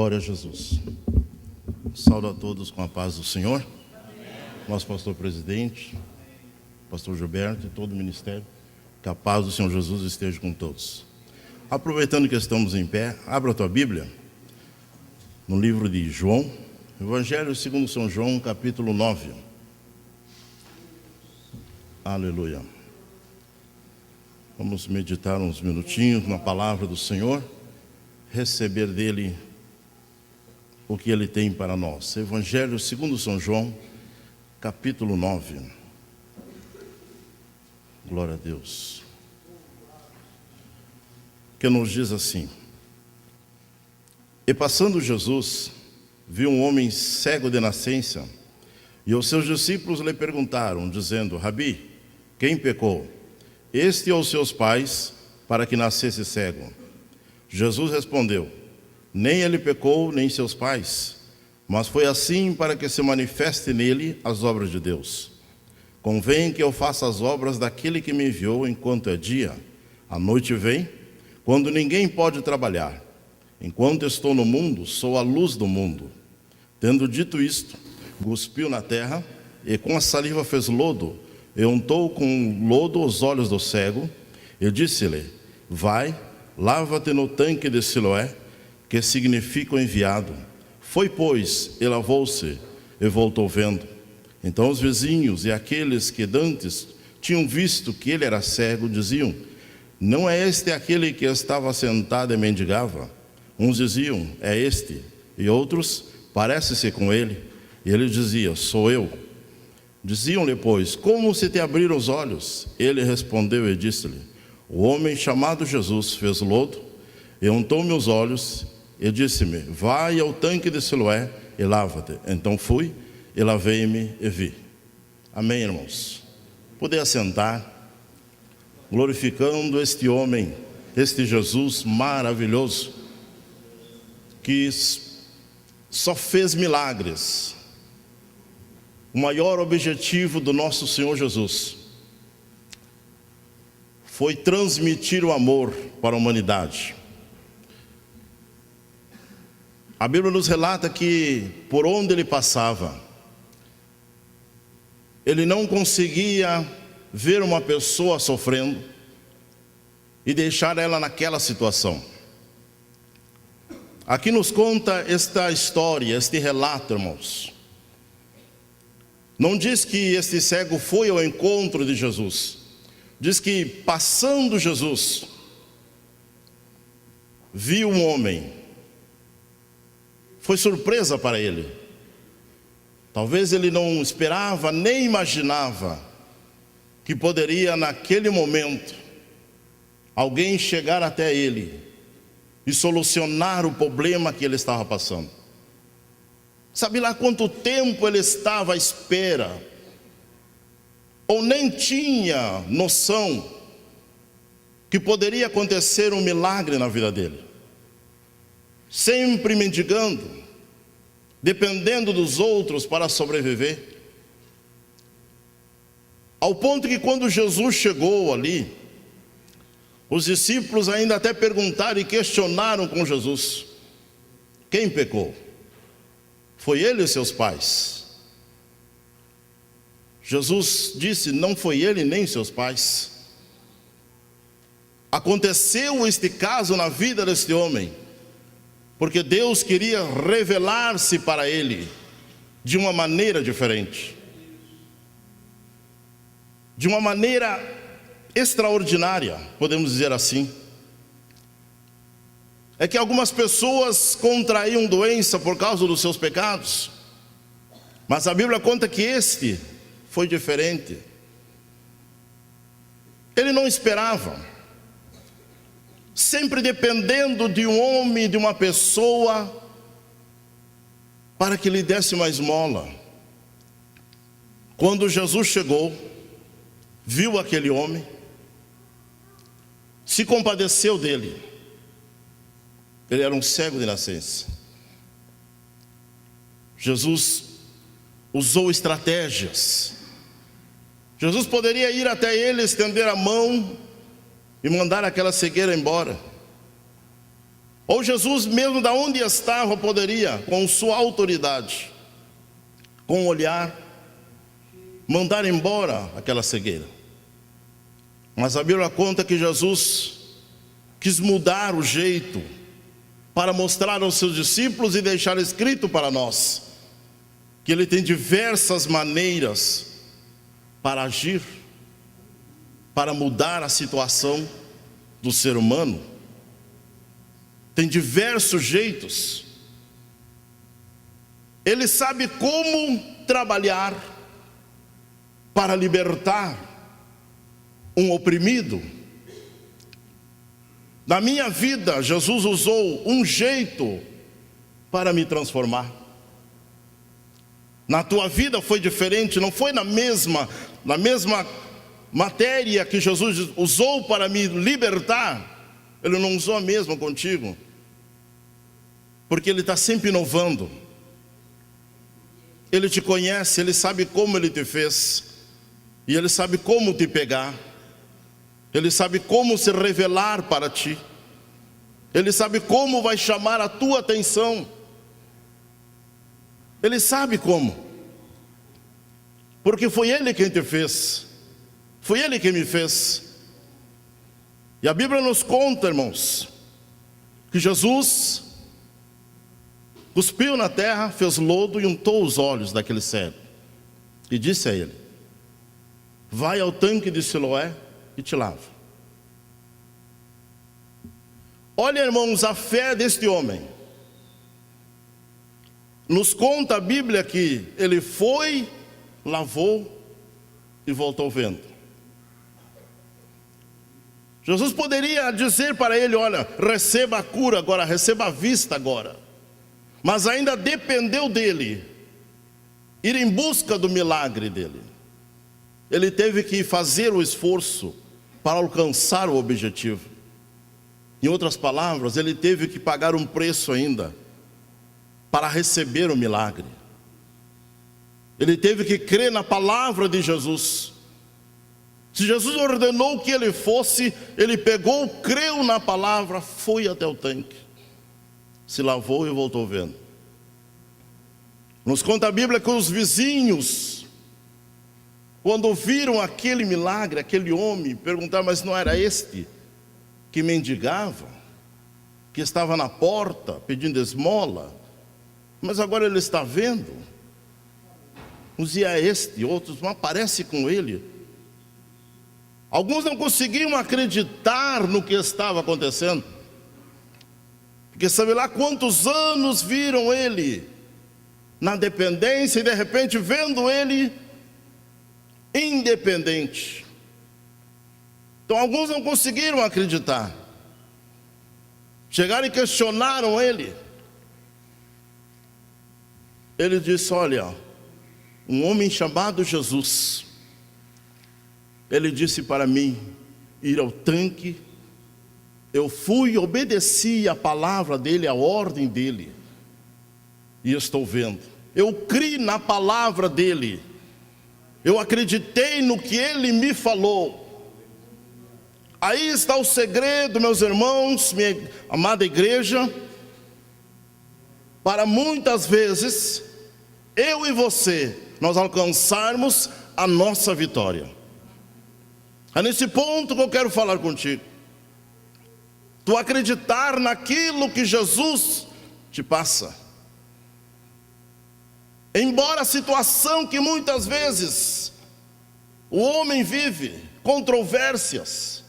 Glória a Jesus. Saúdo a todos com a paz do Senhor. Nosso pastor presidente, pastor Gilberto e todo o ministério, que a paz do Senhor Jesus esteja com todos. Aproveitando que estamos em pé, abra a tua Bíblia no livro de João, Evangelho segundo São João, capítulo 9. Aleluia. Vamos meditar uns minutinhos na palavra do Senhor, receber dele o que ele tem para nós. Evangelho segundo São João, capítulo 9. Glória a Deus. Que nos diz assim: E passando Jesus, viu um homem cego de nascença, e os seus discípulos lhe perguntaram, dizendo: Rabi, quem pecou, este ou seus pais, para que nascesse cego? Jesus respondeu: Nem ele pecou, nem seus pais, mas foi assim para que se manifeste nele as obras de Deus. Convém que eu faça as obras daquele que me enviou enquanto é dia. A noite vem, quando ninguém pode trabalhar. Enquanto estou no mundo, sou a luz do mundo. Tendo dito isto, cuspiu na terra, e com a saliva fez lodo, e untou com lodo os olhos do cego, e disse-lhe: Vai, lava-te no tanque de Siloé, que significa o enviado. Foi, pois, e lavou-se, e voltou vendo. Então os vizinhos e aqueles que dantes tinham visto que ele era cego, diziam: Não é este aquele que estava sentado e mendigava? Uns diziam: É este, e outros: Parece-se com ele. E ele dizia: Sou eu. Diziam-lhe, pois: Como se te abriram os olhos? Ele respondeu e disse-lhe: O homem chamado Jesus fez lodo, e untou-me os olhos, e disse-me: Vai ao tanque de Siloé e lava-te. Então fui, e lavei-me e vi. Amém, irmãos? Poder assentar, glorificando este homem, este Jesus maravilhoso, que só fez milagres. O maior objetivo do nosso Senhor Jesus foi transmitir o amor para a humanidade. A Bíblia nos relata que por onde ele passava, ele não conseguia ver uma pessoa sofrendo e deixar ela naquela situação. Aqui nos conta esta história, este relato, irmãos. Não diz que este cego foi ao encontro de Jesus. Diz que passando Jesus, viu um homem. Foi surpresa para ele. Talvez ele não esperava, nem imaginava que poderia naquele momento alguém chegar até ele e solucionar o problema que ele estava passando. Sabe lá quanto tempo ele estava à espera, ou nem tinha noção que poderia acontecer um milagre na vida dele. Sempre mendigando, dependendo dos outros para sobreviver. Ao ponto que quando Jesus chegou ali, os discípulos ainda até perguntaram e questionaram com Jesus: Quem pecou? Foi ele e seus pais? Jesus disse: Não foi ele nem seus pais. Aconteceu este caso na vida deste homem porque Deus queria revelar-se para ele de uma maneira diferente, de uma maneira extraordinária, podemos dizer assim. É que algumas pessoas contraíam doença por causa dos seus pecados, mas a Bíblia conta que este foi diferente. Ele não esperava, sempre dependendo de um homem, de uma pessoa, para que lhe desse uma esmola. Quando Jesus chegou, viu aquele homem, se compadeceu dele. Ele era um cego de nascença. Jesus usou estratégias. Jesus poderia ir até ele, estender a mão e mandar aquela cegueira embora. Ou Jesus mesmo da onde estava poderia, com sua autoridade, com o olhar, mandar embora aquela cegueira. Mas a Bíblia conta que Jesus quis mudar o jeito para mostrar aos seus discípulos e deixar escrito para nós que Ele tem diversas maneiras para agir, para mudar a situação do ser humano. Tem diversos jeitos. Ele sabe como trabalhar para libertar um oprimido. Na minha vida, Jesus usou um jeito para me transformar. Na tua vida foi diferente, não foi na mesma matéria que Jesus usou para me libertar. Ele não usou a mesma contigo, porque Ele está sempre inovando. Ele te conhece, Ele sabe como Ele te fez, e Ele sabe como te pegar. Ele sabe como se revelar para ti. Ele sabe como vai chamar a tua atenção. Ele sabe como, porque foi Ele quem te fez, foi Ele quem me fez. E a Bíblia nos conta, irmãos, que Jesus cuspiu na terra, fez lodo e untou os olhos daquele cego, e disse a ele: vai ao tanque de Siloé e te lava. Olha, irmãos, a fé deste homem. Nos conta a Bíblia que ele foi, lavou e voltou vendo. Jesus poderia dizer para ele: olha, receba a cura agora, receba a vista agora. Mas ainda dependeu dele ir em busca do milagre dele. Ele teve que fazer o esforço para alcançar o objetivo. Em outras palavras, ele teve que pagar um preço ainda para receber o milagre. Ele teve que crer na palavra de Jesus. Se Jesus ordenou que ele fosse, ele pegou, creu na palavra, foi até o tanque, se lavou e voltou vendo. Nos conta a Bíblia que os vizinhos, quando viram aquele milagre, aquele homem, perguntaram: mas não era este que mendigava, que estava na porta pedindo esmola? Mas agora ele está vendo. Uns dias é este, outros não aparece com ele. Alguns não conseguiam acreditar no que estava acontecendo, porque sabe lá quantos anos viram ele na dependência, e de repente vendo ele independente. Então alguns não conseguiram acreditar. Chegaram e questionaram ele. Ele disse: olha, um homem chamado Jesus, ele disse para mim ir ao tanque. Eu fui, obedeci a palavra dele, a ordem dele, e estou vendo. Eu criei na palavra dele, eu acreditei no que ele me falou. Aí está o segredo, meus irmãos, minha amada igreja, para muitas vezes eu e você, nós alcançarmos a nossa vitória. É nesse ponto que eu quero falar contigo. Tu acreditar naquilo que Jesus te passa. Embora a situação que muitas vezes o homem vive, controvérsias,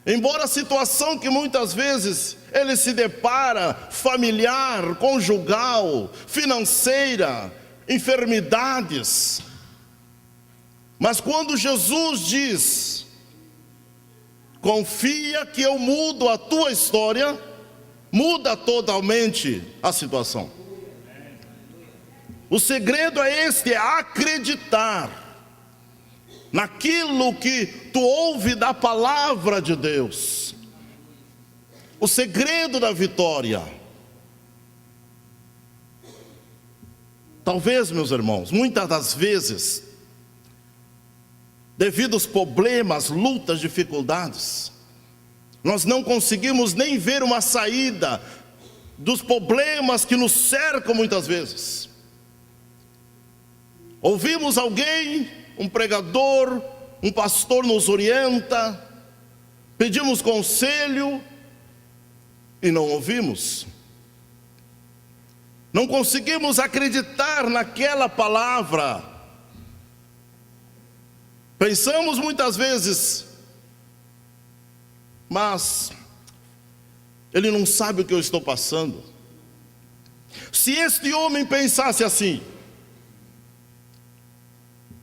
embora a situação que muitas vezes ele se depara, familiar, conjugal, financeira, enfermidades, mas quando Jesus diz: confia que eu mudo a tua história, muda totalmente a situação. O segredo é este, é acreditar naquilo que tu ouve da palavra de Deus. O segredo da vitória. Talvez, meus irmãos, muitas das vezes, devido aos problemas, lutas, dificuldades, nós não conseguimos nem ver uma saída dos problemas que nos cercam muitas vezes. Ouvimos alguém, um pregador, um pastor nos orienta, pedimos conselho e não ouvimos. Não conseguimos acreditar naquela palavra. Pensamos muitas vezes, mas ele não sabe o que eu estou passando. Se este homem pensasse assim: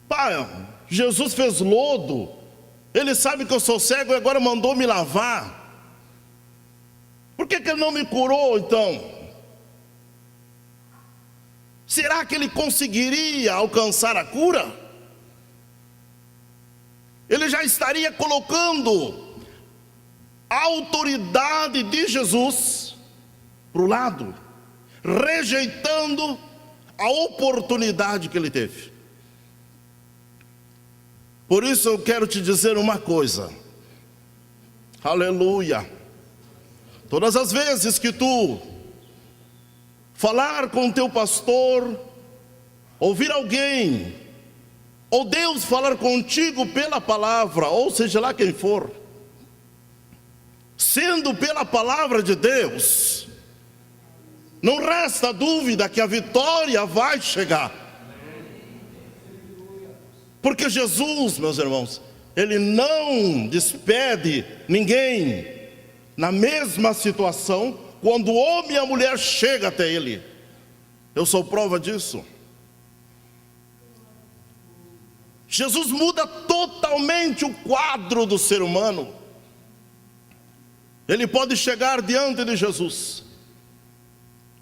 pai, Jesus fez lodo, ele sabe que eu sou cego e agora mandou me lavar, por que ele não me curou então? Será que ele conseguiria alcançar a cura? Ele já estaria colocando a autoridade de Jesus para o lado, rejeitando a oportunidade que ele teve. Por isso eu quero te dizer uma coisa, aleluia, todas as vezes que tu falar com o teu pastor, ouvir alguém, ou Deus falar contigo pela palavra, ou seja lá quem for, sendo pela palavra de Deus, não resta dúvida que a vitória vai chegar. Porque Jesus, meus irmãos, Ele não despede ninguém na mesma situação quando o homem e a mulher chegam até Ele. Eu sou prova disso. Jesus muda totalmente o quadro do ser humano. Ele pode chegar diante de Jesus,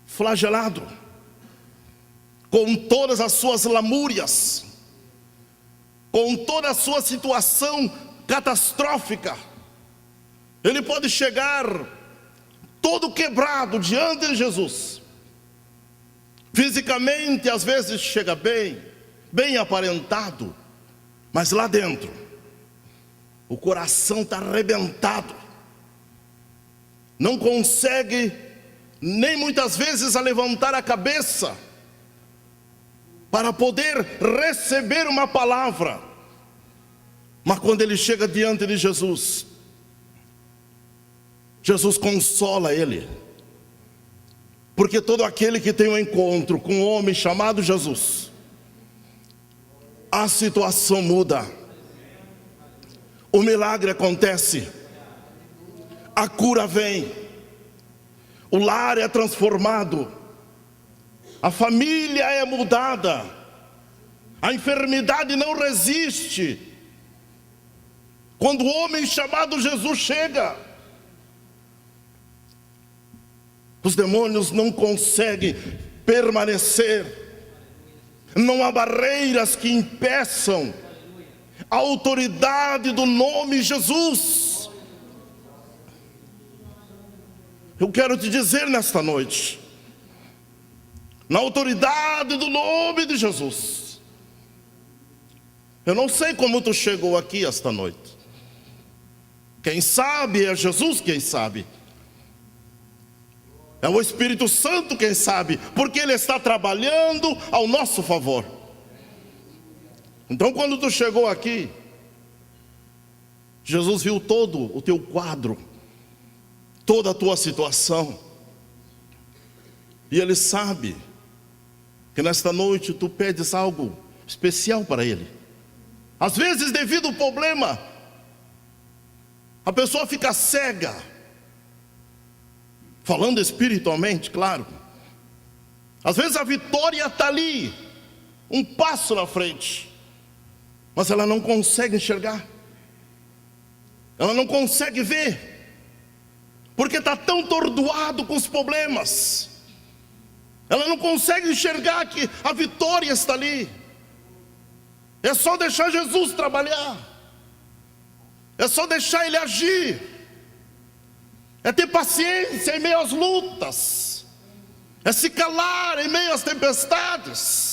flagelado, com todas as suas lamúrias, com toda a sua situação catastrófica. Ele pode chegar todo quebrado diante de Jesus. Fisicamente às vezes chega bem aparentado, mas lá dentro o coração está arrebentado, não consegue nem muitas vezes a levantar a cabeça para poder receber uma palavra. Mas quando ele chega diante de Jesus, Jesus consola ele, porque todo aquele que tem um encontro com um homem chamado Jesus, a situação muda, o milagre acontece, a cura vem, o lar é transformado, a família é mudada, a enfermidade não resiste. Quando o homem chamado Jesus chega, os demônios não conseguem permanecer, não há barreiras que impeçam a autoridade do nome Jesus. Eu quero te dizer nesta noite, na autoridade do nome de Jesus. Eu não sei como tu chegou aqui esta noite. Quem sabe é Jesus, quem sabe é o Espírito Santo, quem sabe, porque Ele está trabalhando ao nosso favor. Então quando tu chegou aqui, Jesus viu todo o teu quadro, toda a tua situação, e Ele sabe que nesta noite tu pedes algo especial para Ele. Às vezes, devido ao problema, a pessoa fica cega, falando espiritualmente, claro. Às vezes a vitória está ali, um passo na frente, mas ela não consegue enxergar, ela não consegue ver, porque está tão atordoado com os problemas. Ela não consegue enxergar que a vitória está ali. É só deixar Jesus trabalhar, é só deixar Ele agir, é ter paciência em meio às lutas, é se calar em meio às tempestades.